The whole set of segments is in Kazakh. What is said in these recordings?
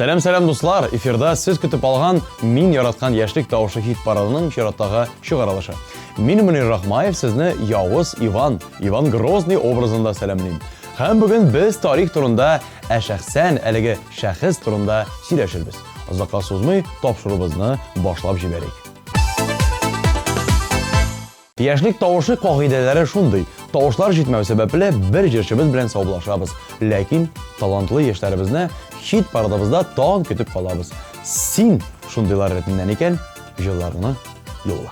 Сәлем дуслар, эфирда сіз күтіп алған «Мин яратқан яшьлек тауышы» хит парадының чираттағы шығарылышы. Мин Мөнир Рахмаев сезне Явыз Иван Грозный образында сәлемлейм. Һәм бүген без тарих турында, шәхсән әлеге шәхес турында сөйләшербез. Озакка сузмый, тапшырубызны башлап җибәрик. Яшьлек тавышы кагыйдәләре шундый. Тавышлар җитмәү сәбәпле бер җырчыбыз белән саубулашабыз. Ләкин талантлы яшьләребезне хит парадыбызда тагын көтеп калабыз. Син шундыйлар рәтеннән икән, җырларны юлла.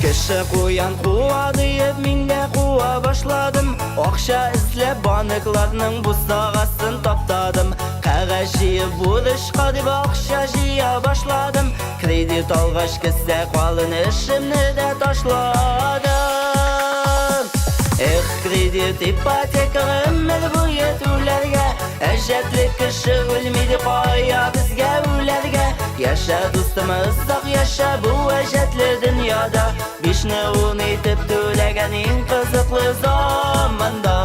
Кеше куян куа диеп мин дә куа башладым. Акча эзләп банкларның бусагасын таптадым. Кәгазь җыеп бурычка дип акча җыя башладым. Кредит алгач кесә калын эшемне дә ташладым. Эх, кредит ипотека гомер буе түләргә. Әҗәтле кеше үлмиде кая безгә үләргә. Яша дустым озак яша бу әҗәтле дөньяда. Бишне ун итеп түләгән иң кызыклы заманда.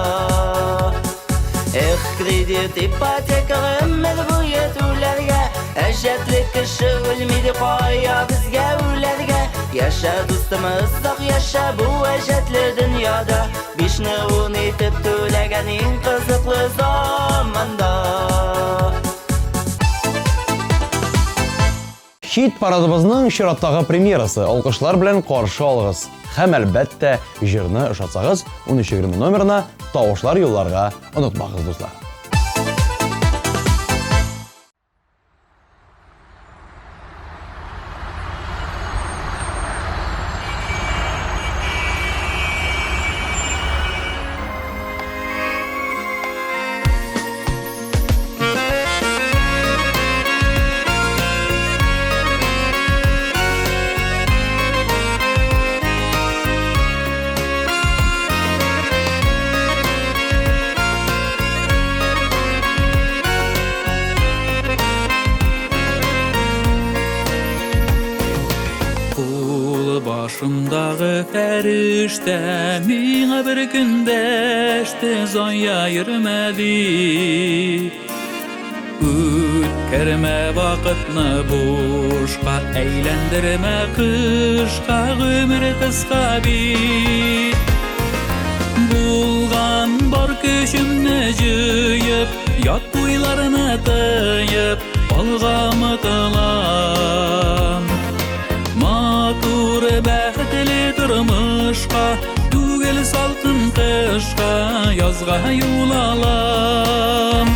Эх, кредит ипотека гомер буе түләргә. Әҗәтле кеше үлмиде кая безгә үләргә. Яша дустым озак яша бу әҗәтле дөньяда. Бишне ун итеп түләгән иң кызыклы заманда. Хит парадыбызның чираттагы премьерасы. Алкышлар белән каршы алыгыз. Һәм әлбәттә, җырны ошатсагыз, 1320 номерына тавышлар юлларга онытмагыз, дуслар. Başımдағы fəriştə Mingə bir gün dəştə Zanya yürmədi Ütkərmə vaxtını boşqa Əyləndirmə qışqa Ömür qısqa bir Bulğan bar köşümnə jıyıb Yat buylarına tıyıb Balğamı tılam Matur bəxtli durmuşqa Tugel salqın qışqa Yazğa yol alam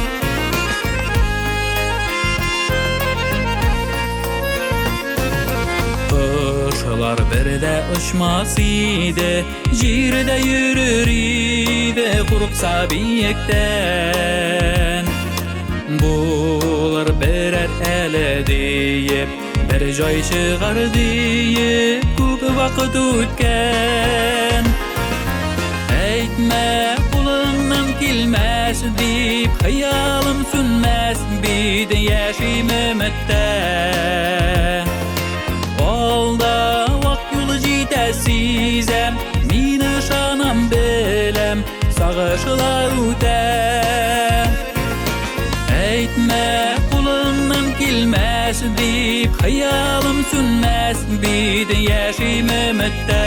Qışlar birdə uçmaz idi Jirdə yürür idi Qurqsa biyekdən Bular birer ələ deyib Bir joy çıgar deyip Küp vakit ötken Eytme kulundan kilmez deyip Hayalım sünmez bide yaşayım ümitte Olda vak yolu jitesizem Mine şanam bilem Sağışılar ötem Eytme kulundan kilmez deyip Hayalım sünmez bide yaşayım ümitte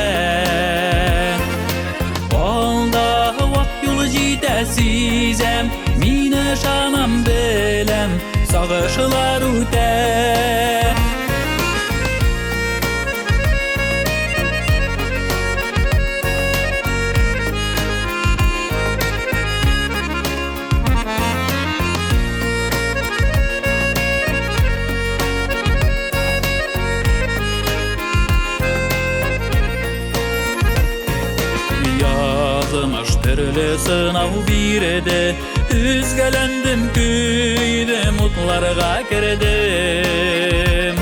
Olda vak yolu jitesizem Mine şanam bilem Sağışılar ötem Türlü sınav birede Üzgelendim küydüm Mutlarga girdim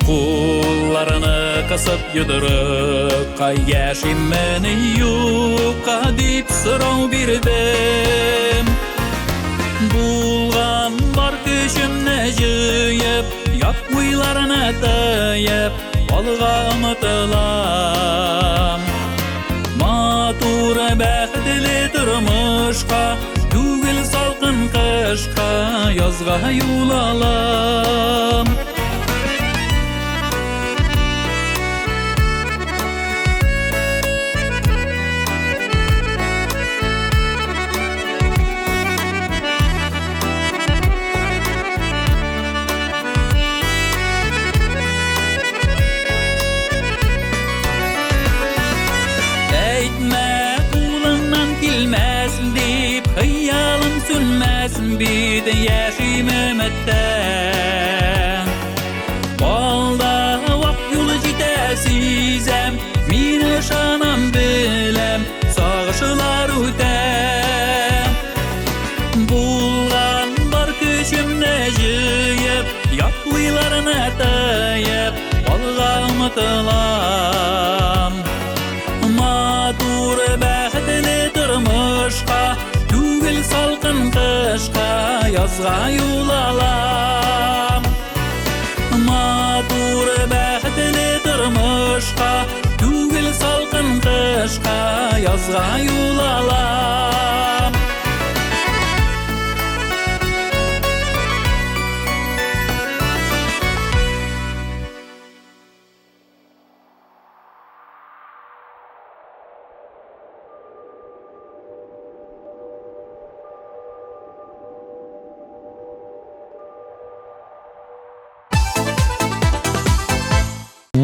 Kullarını kısıp yuduruk Kay yaşim meni yuqa Dip sırav birdim Bulgan var küşümne jıyıp Yat buylarına tıyıp Balğamı tılam Matur bəxtli durmuşqa Tugil salqın qış qışqa, yazğa yol alam. Hıyalım sünməsin bir de yaşayım ümitdən. Balda vaq yolu gidəsizəm, min ışanam biləm, sağışılar ötəm. Bulğan var küçümdə jıyıb, yaplılarına dayıb, balğa umıtılam. Madur bəxtli durmuşqa, tügül salqın qışqa, yazğa yol alam. Madur bəxtli durmuşqa, tügül salqın qışqa, yazğa yol alam.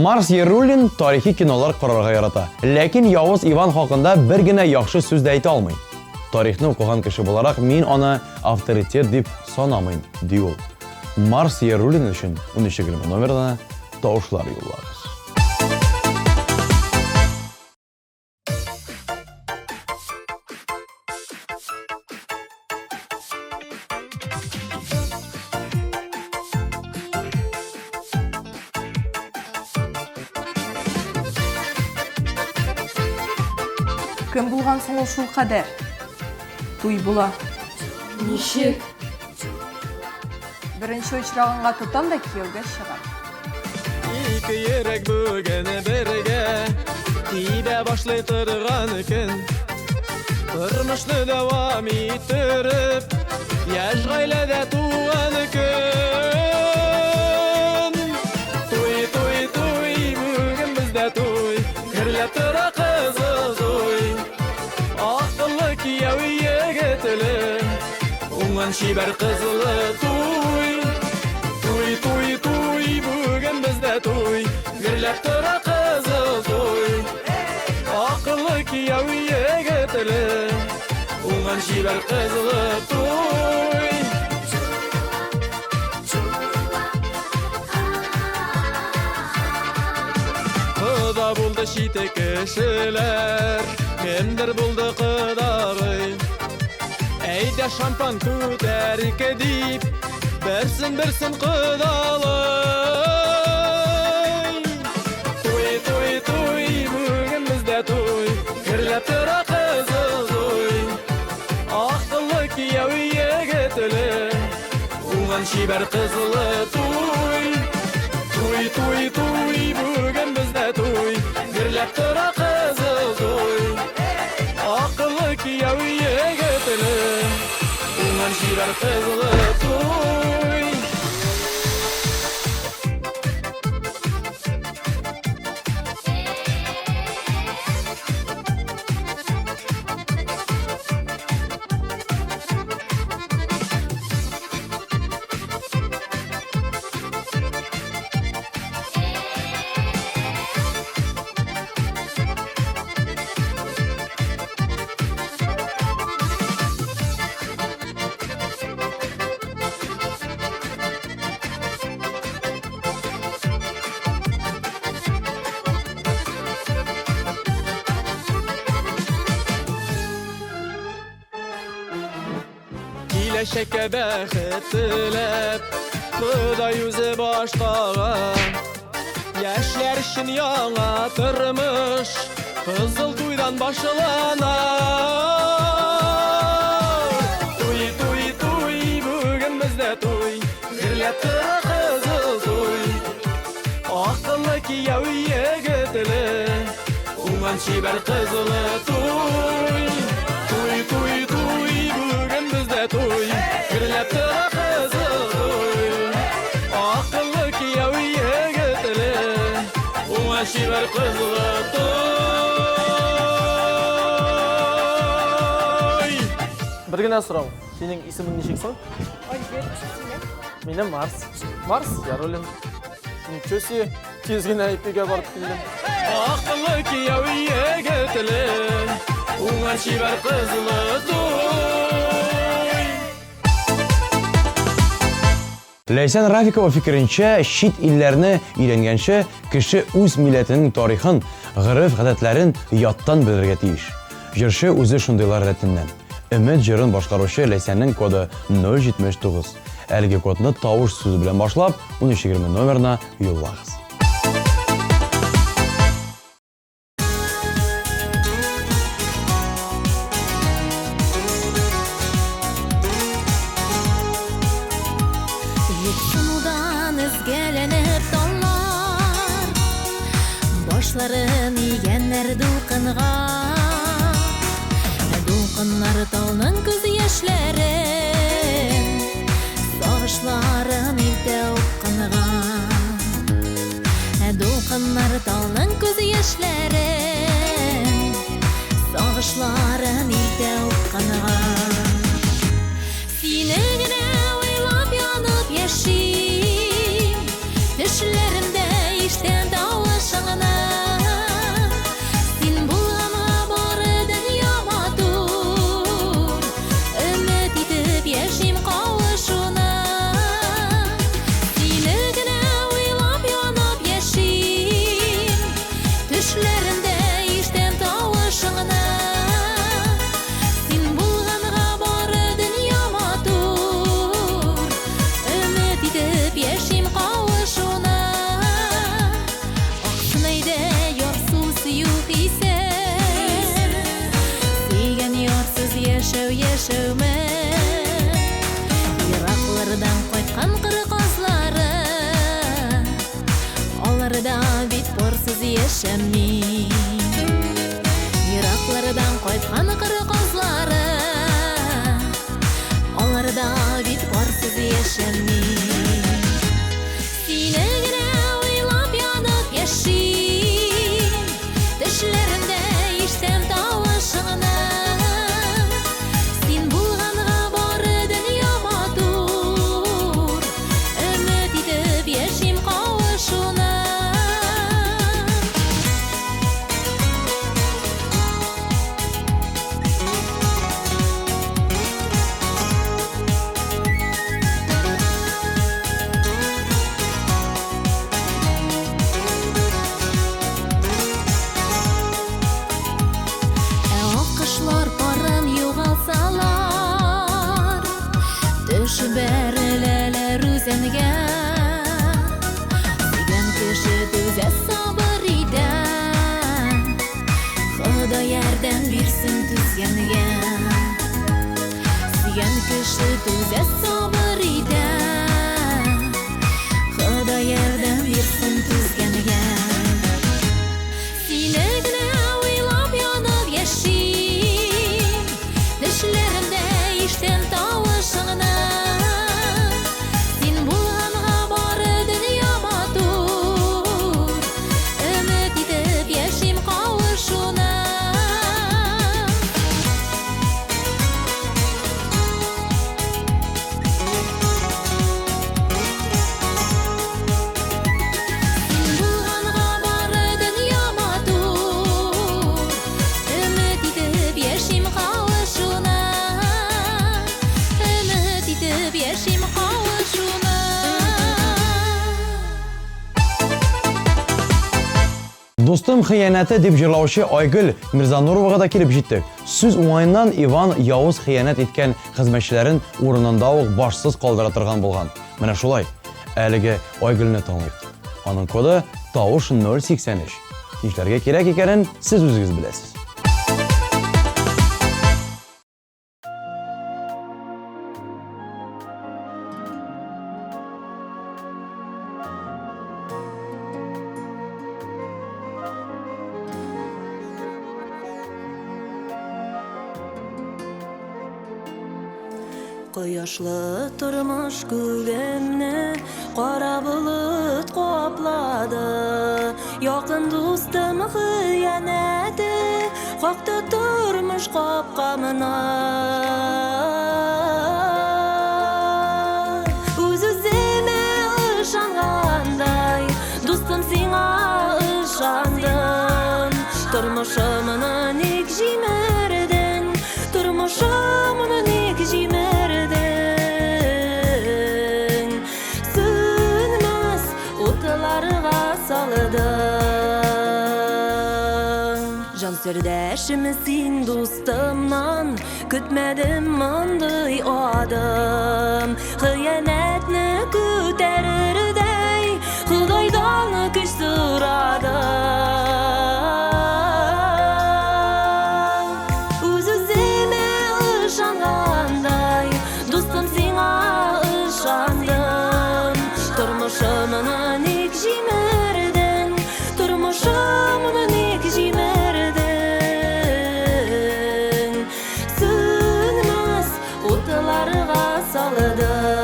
Mars Yerulin tarixiy kinolar qararga yarata. Lekin Yavuz Ivan haqında bir gina yaxshi so'z ayta olmaydi. Tarixni o'qigan kishi bo'laroq men ona avtoritet deb sanamayman, deydi u. Mars Yerulin uchun 1320 nomerdan tovushlar yo'llaymiz. Кім болған соң ол шул қадар? Туй була. Нишек? Бірінші очрағанға тұтам да күйеуге шығар. İki yürek bugün birge Tide başlay tırgan gün Turmuşnu devam ettirip Yaş gaylede tuğan gün Tuy tuy tuy bugün bizde tuy Kırlep tıra kızıl tuy Akıllı kiyaviye getilim Ungan şiber kızılı tuy Tuy tuy tuy bugün bizde tuy Gürlep tıra kızıl tuy Akıllı kiyaviye getilim Ungan şiber kızılı tuy Kıda buldu şite kişiler Kimdir buldu kıdarı Eyde şampan küterik edip Bersin bersin kıdalay Tuy tuy tuy bugün bizde tuy Kırlep tıra kızıl tuy Akıllı kiyaviye getilim Ungan şiber kızılı tuy Tuy tuy tuy bugün bizde tuy Kırlep tıra kızıl tuy Akıllı kiyaviye getilim Ungan şiber kızılı tuy Şeke bəxtilep Kıda yüzü başkağa Yaşlar işin yana tırmış Kızıl tuydan başlanar Tuy tuy tuy bugün bizde tuy Gürlep tıra kızıl tuy Akıllı kiyaviye getilim Ungan şiber kızılı tuy Tuy tuy tuy bugün bizde tuy Gürlep Zirleti kızıl toy Akıllı kiyavi yigitli Ona şiver kızlı toy Bir gina so'rab, sening isming nechiksan? Mening Mars. Mars, Yarolim. Nechun tezgina ipiga borib keldim. Akıllı kiyavi yigitli Ona şiver kızlı toy Leysan Rafikova fikrincha, shit illarni o'rgangancha kishi o'z millatining tarixin, g'urf-odatlarin yoddan bilirga tegish. Jirshi o'zi shundaylar ratidan. Umid jirin boshqaruvchi Leysanning kodi 079. Әлеге kodni tovush so'zi bilan boshlab, 1320 nomerni yo'llaysiz. Yetsunudan izgelenip dallar Başların yiyenler dulkınğa Dulkınlar dalının göz yaşların Sağışların ilde ukkınğa Dulkınlar dalının göz yaşların Sağışların ilde ukkınğa Sinegine yaşayım Düşlerimde işten davlaşığına Sen bulama bari dünyama dur Ümit edip yaşayım kavuşuna Sinegine oylap yanıp yaşayım Düşlerimde işten davlaşığına Sen bulama bari dünyama dur Gidip yaşayım kavuşuna Aksınayda yorsuz yok ise Seygen yorsuz yaşavme Yıraklardan koytkan kırı kızları Onlarda bit borsuz yaşamni Yıraklardan koytkan kırı kızları Onlarda bit borsuz yaşamni Sinegine oylap yanıp yaşayım Düşlerimde işten davlaşığına Sen bulganğa bari dünyama dur Ümit edip yaşayım kavuşuna Berileler üzenge Sigen kişi düze sabır ide Xudo yerden birsin tüzgenge Sigen kişi düze sabır ide Xudo yerden birsin tüzgenge Sinegine oylap yanıp yaşayım Düşlerimde işten davlaşığına Dostum xiyanati deb jırlavchi Aygul Mirzanurovaga da kelib jetdik. Siz o'yindan Ivan Yavuz xiyanat etgan xizmatchilarin o'rnidan davq boshsiz qoldira turgan bo'lgan. Mana shulay. Әлеге Aygulni tanlaylik. Onun kodu Tovush 083. Ishlarga kerak ekanini siz o'zingiz bilasiz. Кояшлы тормыш күгемне кара булыт каплады. Якын дустым хыянәте какты тормыш капкамына. Үз-үземә ышангандай, дустым сиңа ышандым. Тормышымны ник җимердең, тормышымны ник җимердең. Сөнмәс утларга салдың. Жан сердәшем син дустымнан, көтмәдем мондый адым. Хыянәтне күтәрердәй, Худайдан көч сурадым. Үз-үземә ышангандай, дустым сиңа ышандым. Тормышымны ник җимердең, тормышымны ник җимердең. Сөнмәс утларга салдың.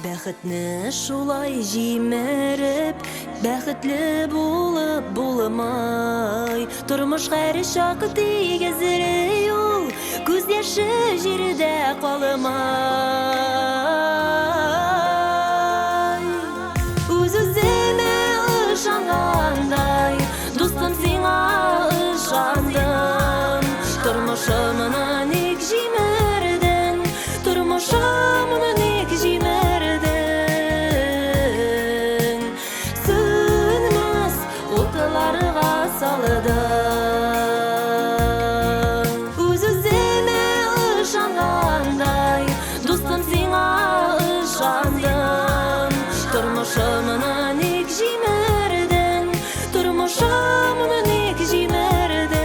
Бәхетне шулай җимереп, бәхетле булып булмай. Тормыш һәр чак тигезре юл, күз яшы җирдә калмай. Үз-үземә ышангандай, дустым сиңа ышандым. Тормышымны ник җимердең, тормышымны ник җимердең. Сөнмәс утларга салдың. Үз-үземә ышангандай, дустым сиңа ышандым. Тормышымны ник җимердең, тормышымны ник җимердең.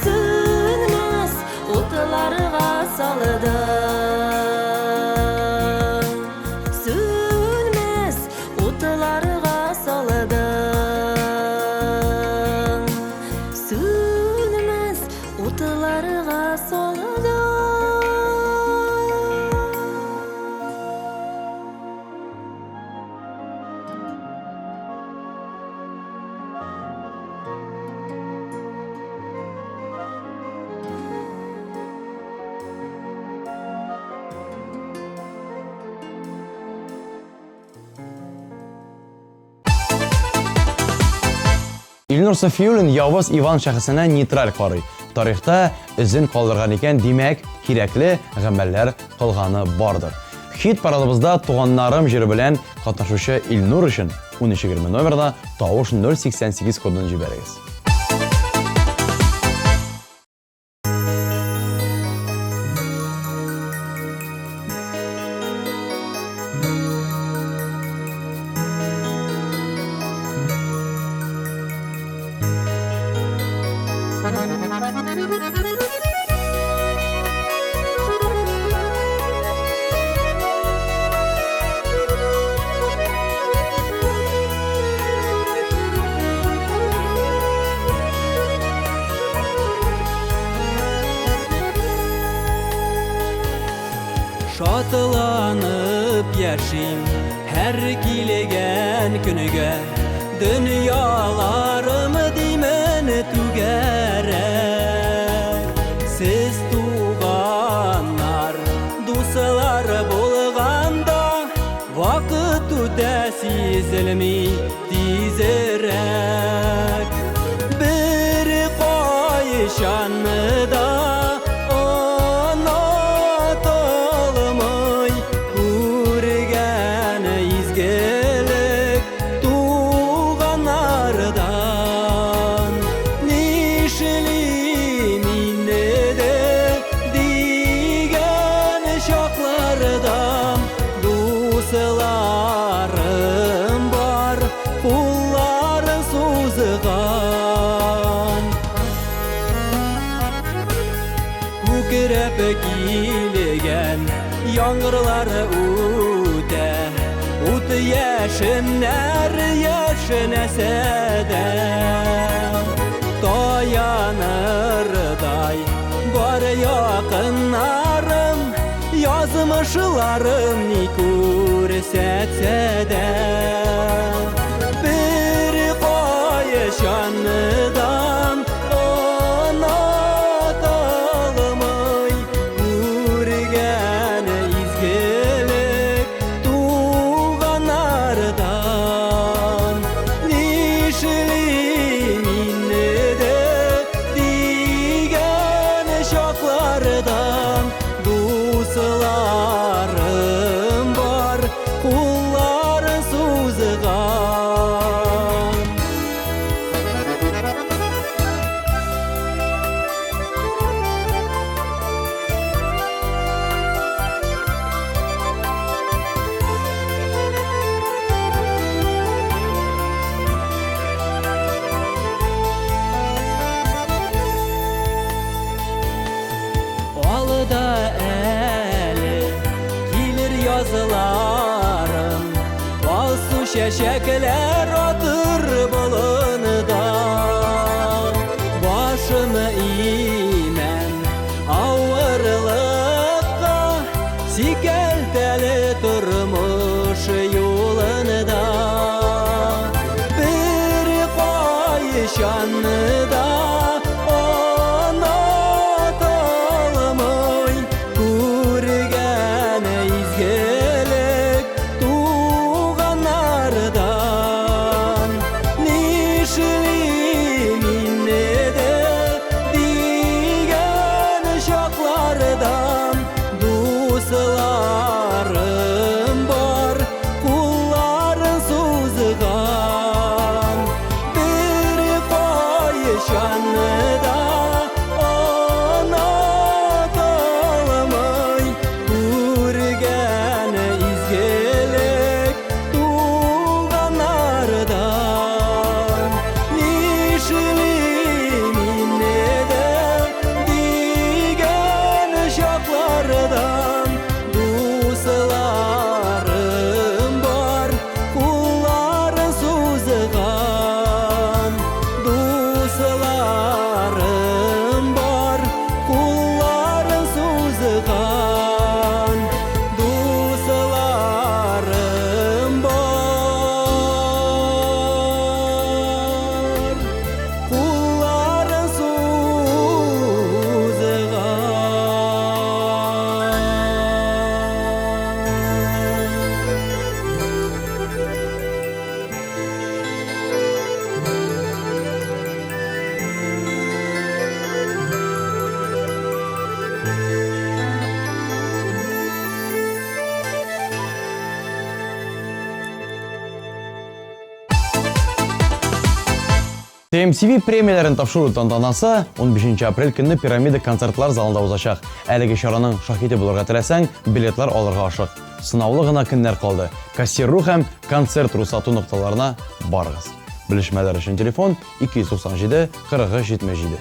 Сөнмәс утларга салдың. Сөнмәс утларга салдың. Сөнмәс утларга салдың. Илнур Сафиуллин Явыз Иван шәхесенә нейтраль карый. Тарихта изен калдырган икән, димәк, кирәкле гамәлләр кылганы бардыр. Хит парадыбызда туганнарым җыры белән катнашучы Илнур өчен 1320 номерда тавыш 088 кодын җибәрегез. Шатланып яшим һәр килгән көнегә, дөньяларым димен түгәрәк. Сез туганнар, дуслар булганда, вакыт үтә сизелми тизрәк. Бер кайчанны да дусларым бар, куллар Яңғырлары үте Ут яшіннәр яшінәсә дә Таянырдай бар яқыннарым Язмышларым ни күрсәтсә дә Bir қайшаныдан Онаталмай Күргән изгелек туғанардан Нишлим инне де Дигән шаклардан Дусларым бар Куллары сузған Алда әлі килер языларым Алсу шәшәкләр атыр болыныда Башымы имән ауырлыққа Сикәлтәлі тұрмыш юлыныда Bir қайшаныда Онаталмай Күргән изгелек туғанардан Нишлим инне де Дигән шаклардан Дусларым бар Кулларын сузған Bir қайшаныда Онаталмай Күргән изгелек туғанардан Нишлим инне де Дигән шаклардан Дусларым бар Кулларын сузған Дусларым бар Кулларын сузған Дусларым бар Кулларын TMTV премияларын тапшыру тантанасы 15 апрель күнні пирамида концертлар залында узачак. Әлеге шараның шахиты булырга теләсәң, билетлар алырга ашык. Сынаулы гына көннәр калды. Кассиру һәм концерт русату нукталарына барыгыз. Белешмәләр өчен телефон 297 40 77.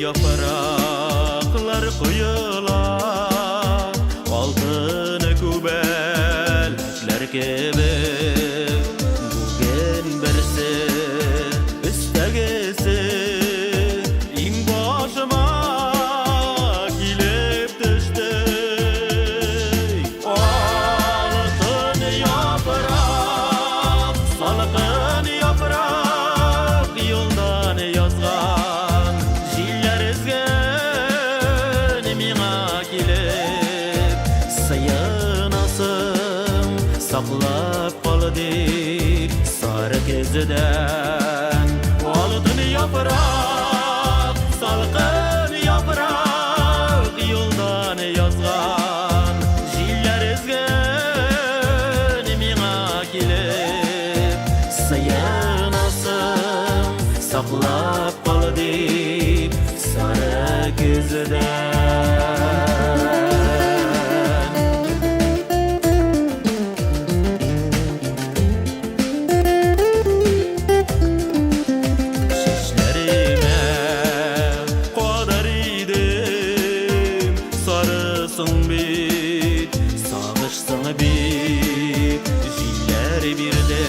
Yapraklar koyula Altını kubelekler gibi Bugün birisi istegisi İn başıma kilip düştü Altın yaprak, salkın yaprak Yoldan yazgan Jiller ezgen miңа kilip Sayınasın saklap kaldı sarı kezden Altın yaprak, salkın yaprak Yoldan yazgan Sayınasın saklap qal deyip sarı gözüden Şişlerime qadar idim sarısın bit sağışsın bit jiller birde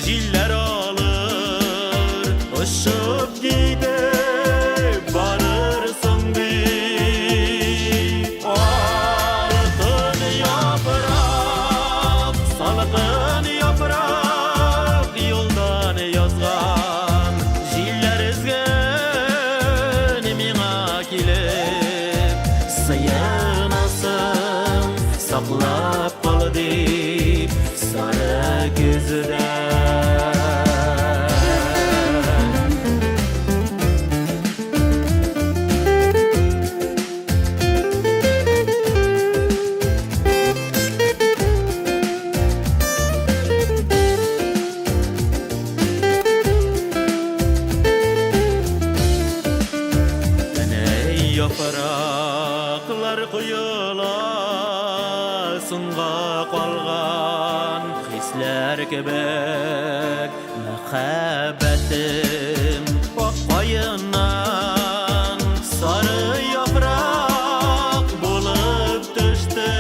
jiller alır ışıp gidip barırsın bit altın yaprak salgın yaprak yoldan yazgan jiller ezgen ming'a kelip sayınasın saklap qal deyip sarı gözüden Ey yapraklar kuyulasınga qalgan hisler kebek muhabbetim qoyundan sarı yaprak bulup düştü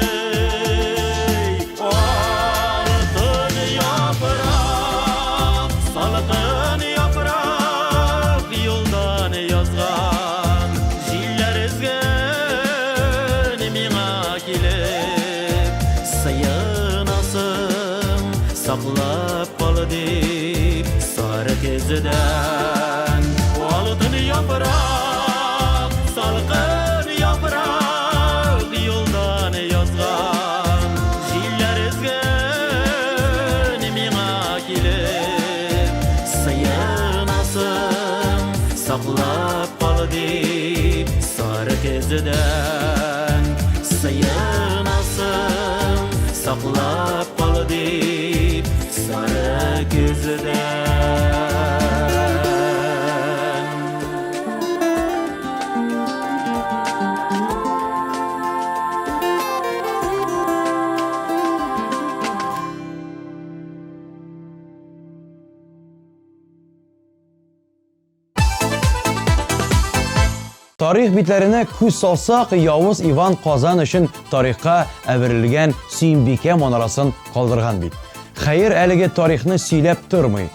altın yaprak salgın yaprak yoldan yazgan jiller ezgen ming'a kelip sayınasın saklap qal deyip sarı gözüden altın yaprak salgın yaprak yoldan yazgan jiller ezgen ming'a kelip sayınasın saklap qal deyip sarı gözüden sayınasın saklap qal deyip sarı gözüden Tarix bitlerine көз салсақ, Yavuz Ivan Qazan үшін тарихқа әверілген Сүйінбике манарасын қалдырған бит. Xeyir әліге тарихны сөйләп тұрмай,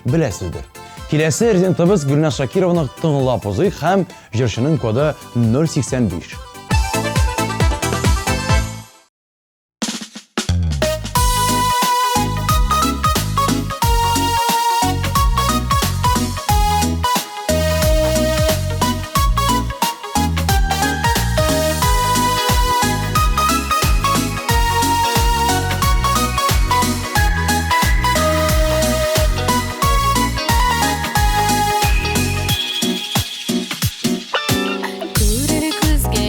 білесіздер. Келесі резидентіміз Гүлназ Шакированы тыңлап узыйк һәм җырчының коды 085. Күрер күзгә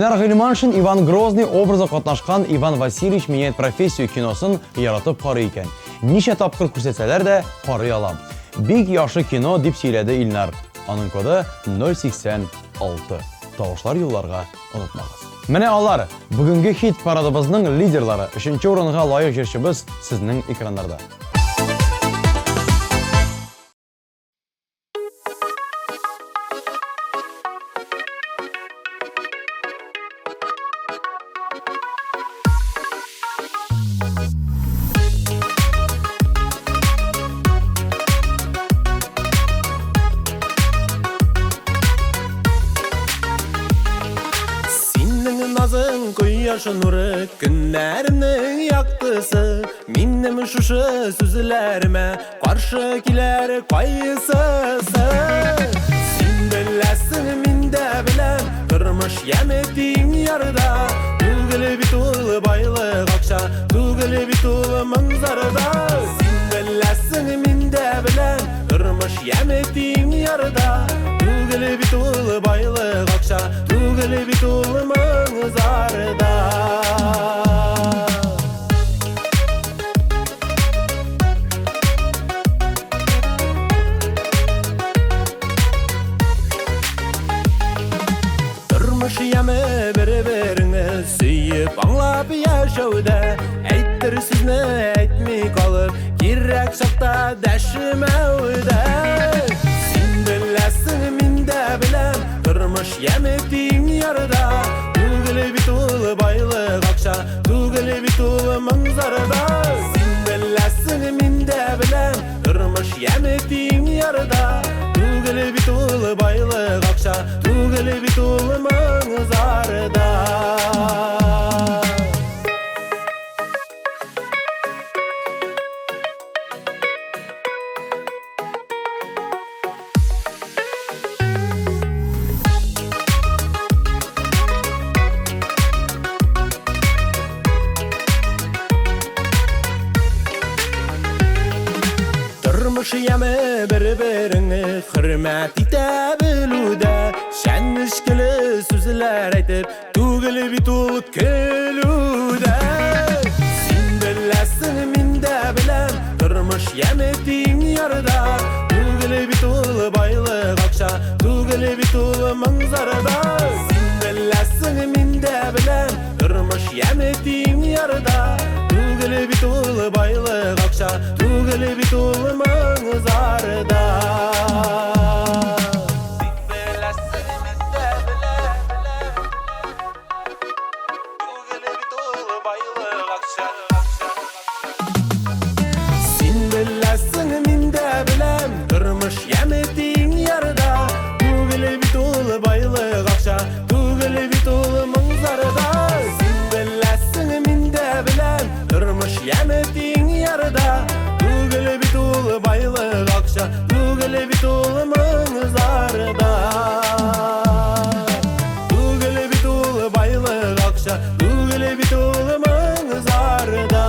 Эльнар Гыйльманшин Иван Грозный образы катнашкан Иван Васильевич меняет профессию киносын яратып карый икән. Ничә тапкыр күрсәтсәләр дә карый алам. Бик яхшы кино дип сөйләде Илнар. Аның коды 086. Тавышлар юлларга онытмагыз. Менә алар бүгенге хит парадыбызның лидерлары. 3нче урынга лайык җырчыбыз сезнең экраннарда. Назың кояшы нуры, күннәремнең яктысы, минем шушы сүзләремә каршы килер кайсысы. Син беләсең, мин дә беләм, тормыш яметиң ярда, түгел бит ул байлык акча, түгел бит ул манзарада. Син беләсең, мин дә беләм, тормыш яметиң ярда, түгел бит ул байлык акча, түгел бит ул manzarada. Тормыш яме бер-береңне сөйеп аңлап яшәүдә, әйтер сүзне әйтми калып, кирәк чакта дәшмәүдә. Син беләсең, мин дә беләм, тормыш яметиң ярда, түгел бит ул байлык акча, түгел бит ул манзарада. Син беләсең, мин дә беләм, тормыш яметиң ярда, түгел бит ул байлык акча, түгел бит ул манзарада. Яме бер-береңне хөрмәт итә белүдә, шәннешкеле сүзләр әйтеп, түгел бит ул көлүдә. Син беләсең, мин дә беләм, тормыш яметиң ярда, түгел бит ул байлык акча, түгел бит ул манзарада. Син беләсең, мин дә беләм, тормыш яметиң ярда, түгел бит ул байлык акча, түгел бит ул manzarada. Син беләсең, мин дә беләм, тормыш яметиң ярда, түгел бит ул байлык акча, түгел бит ул манзарада. Син беләсең, мин дә беләм, тормыш яметиң ярда, түгел бит ул байлык акча, түгел бит ул манзарада. Түгел бит ул байлык акча, түгел бит ул манзарада.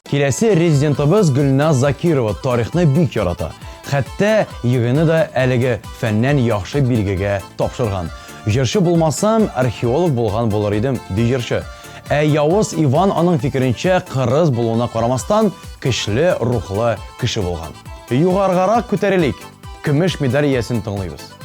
Киләсе резидентыбыз Гөлназ Закирова тарихны бик ярата. Хәтта йыгыны да әлеге фәннән яхшы билгегә тапшырган. Җырчы булмасам, археолог булган булыр идем, ди җырчы. Явыз Иван аның фикеренчә кырыс булуына карамастан, көчле рухлы кеше булган. Югаргарак күтәрелик. Көмеш медаль иясен тыңлыйбыз.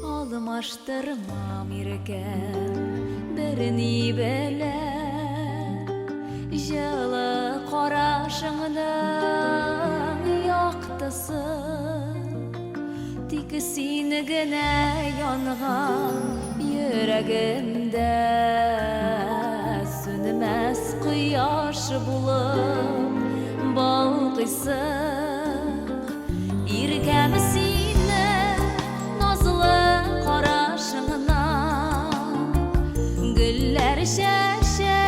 Алмаштырмам иркәм берни белән, җылы карашыңның яктысы, тик Seni gene yanğan yüreğimde Sönmez kıyaş bulup balqısın İrgem seni nazlı qaraşığına Güller şəşə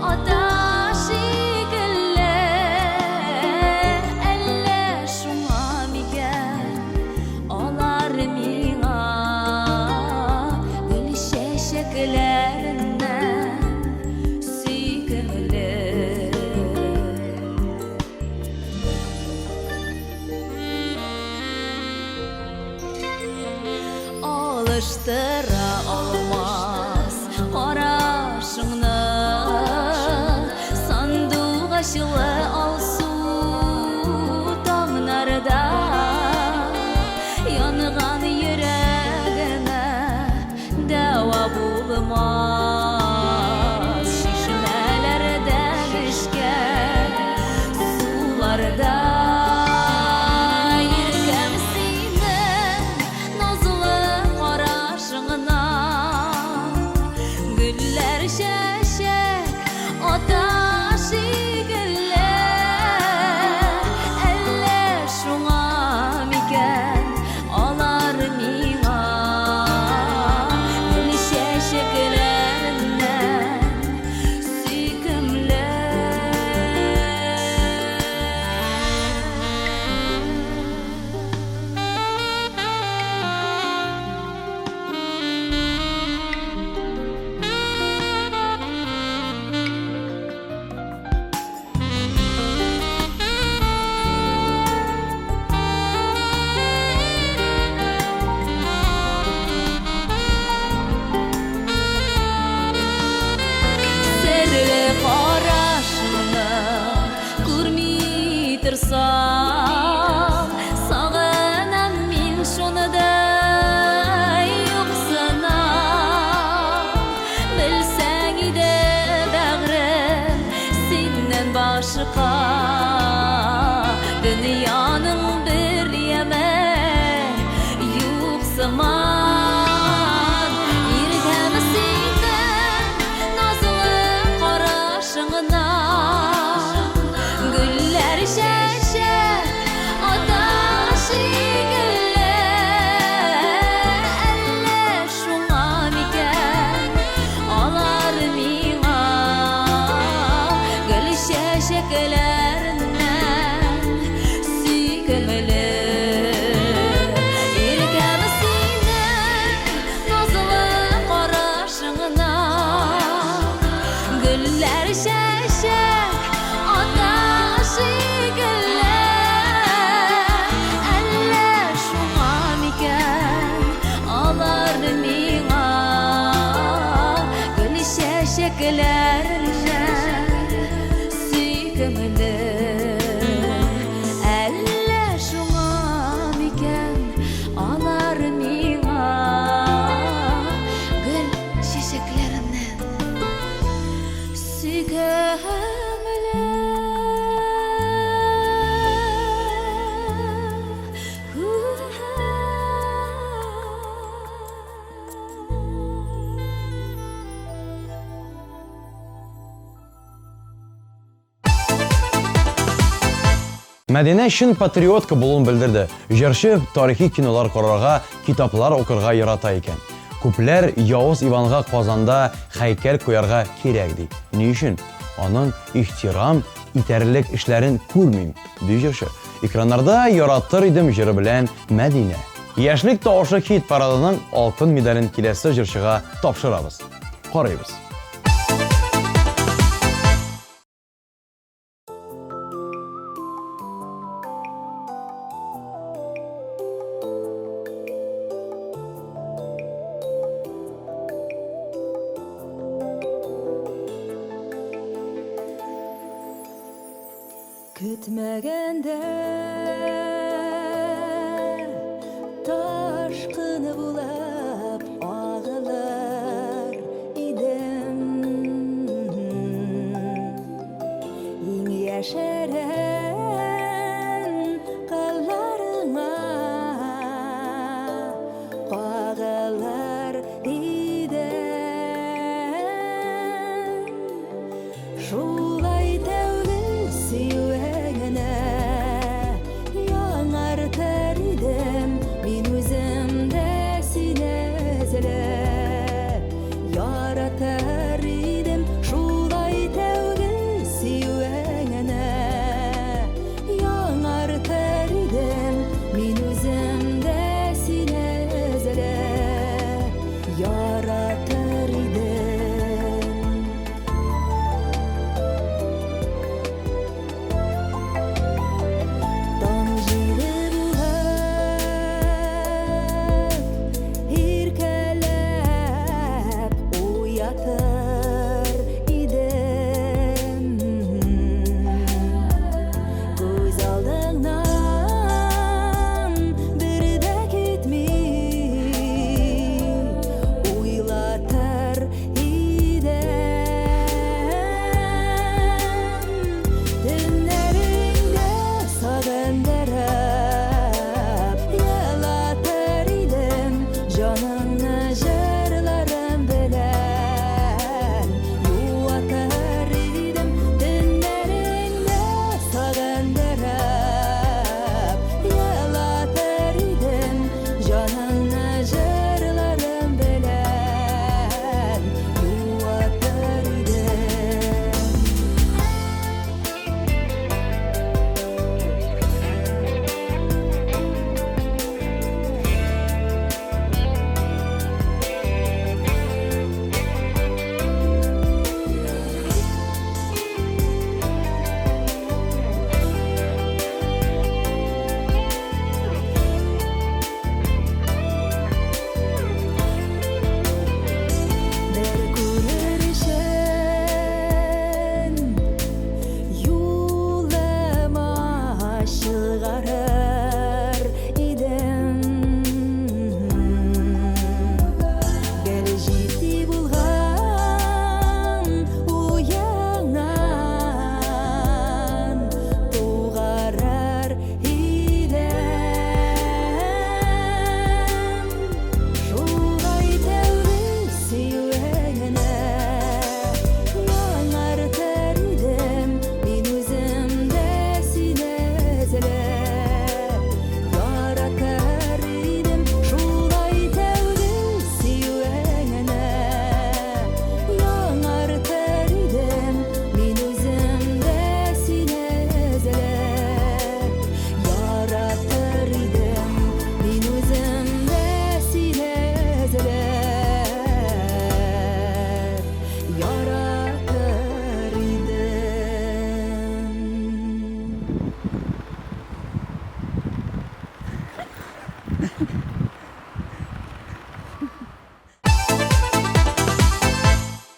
ataşı güller Elle şuna migen Olar miğa Gül şəşəklerinden Süykümlü Alıştıra olmaz Qaraşığını Sandık aşılı alsu Dağlarda Yanğan yüreğime Deva bulmaz Şişmelerde düşken Sularda Yürgem senin nazlı qaraşığına Güller şəşək ataşı güller Elle şuna miken Olar miğa Gül şəşəklerinden Süykümlü Serli qaraşığını Görmey tursam Sağınam min şunu da yoqsana Bilsəng ide bəğrim Senden başqa Dünyanın bir yeme Yoqsaman Yirgem senden nazlı qaraşığına Güller şəşək ataşı güller Elle şuna miken Olar miğa Gül şəşəklerinden Süykümlü Yirgem senin nazlı qaraşığına Güller şəşək ataşı güller Elle şuna miken Olar miğa Gül şəşəklerinden Süykümlü Elle şuna miken Olar miğa Gül şəşəklerinden Мәдинә шын патриотка булуын белдерде. Җырчы тарихи кинолар карарга, китаплар укырга ярата икән. Күпләр Явыз Иванга Казанда һәйкәл куярга кирәк ди. Ни өчен? Аның ихтирам итәрлек эшләрен күрмим, ди җырчы. Экраннарда яратыр идем җыры белән Мәдинә. Яшьлек тавышы хит парадының алтын медален киләсе җырчыга тапшырабыз. Карыйбыз. Kütmegende taşkını bulup ağlar idim İn yeşeren kallarına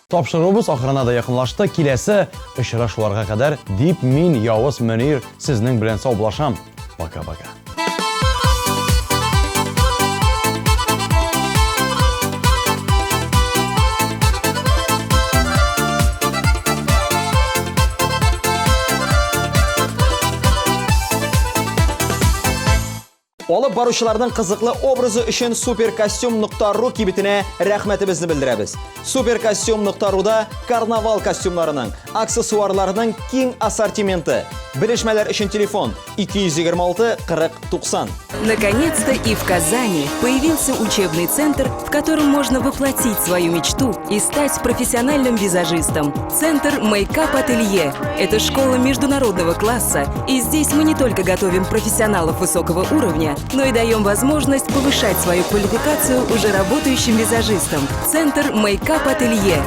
Тапшырыбыз ахырына да якынлашты. Киләсе очрашуларга кадәр дип мин Явыз Мөнир сезнең белән саубуллашам. Пока-пока. Олып барушыларның қызықлы образы үшін Supercostume.ru кибетіне рәхмәтебезне белдерәбез. Supercostume.ru'да карнавал костюмнарының, аксессуарларының киң ассортименты. Белешмәләр үшін телефон 226-40-90. Наконец-то и в Казани появился учебный центр, в котором можно воплотить свою мечту и стать профессиональным визажистом. Центр Мейкап-ателье. Это школа международного класса, и здесь мы не только готовим профессионалов высокого уровня, но и даем возможность повышать свою квалификацию уже работающим визажистам. Центр Мейкап-ателье.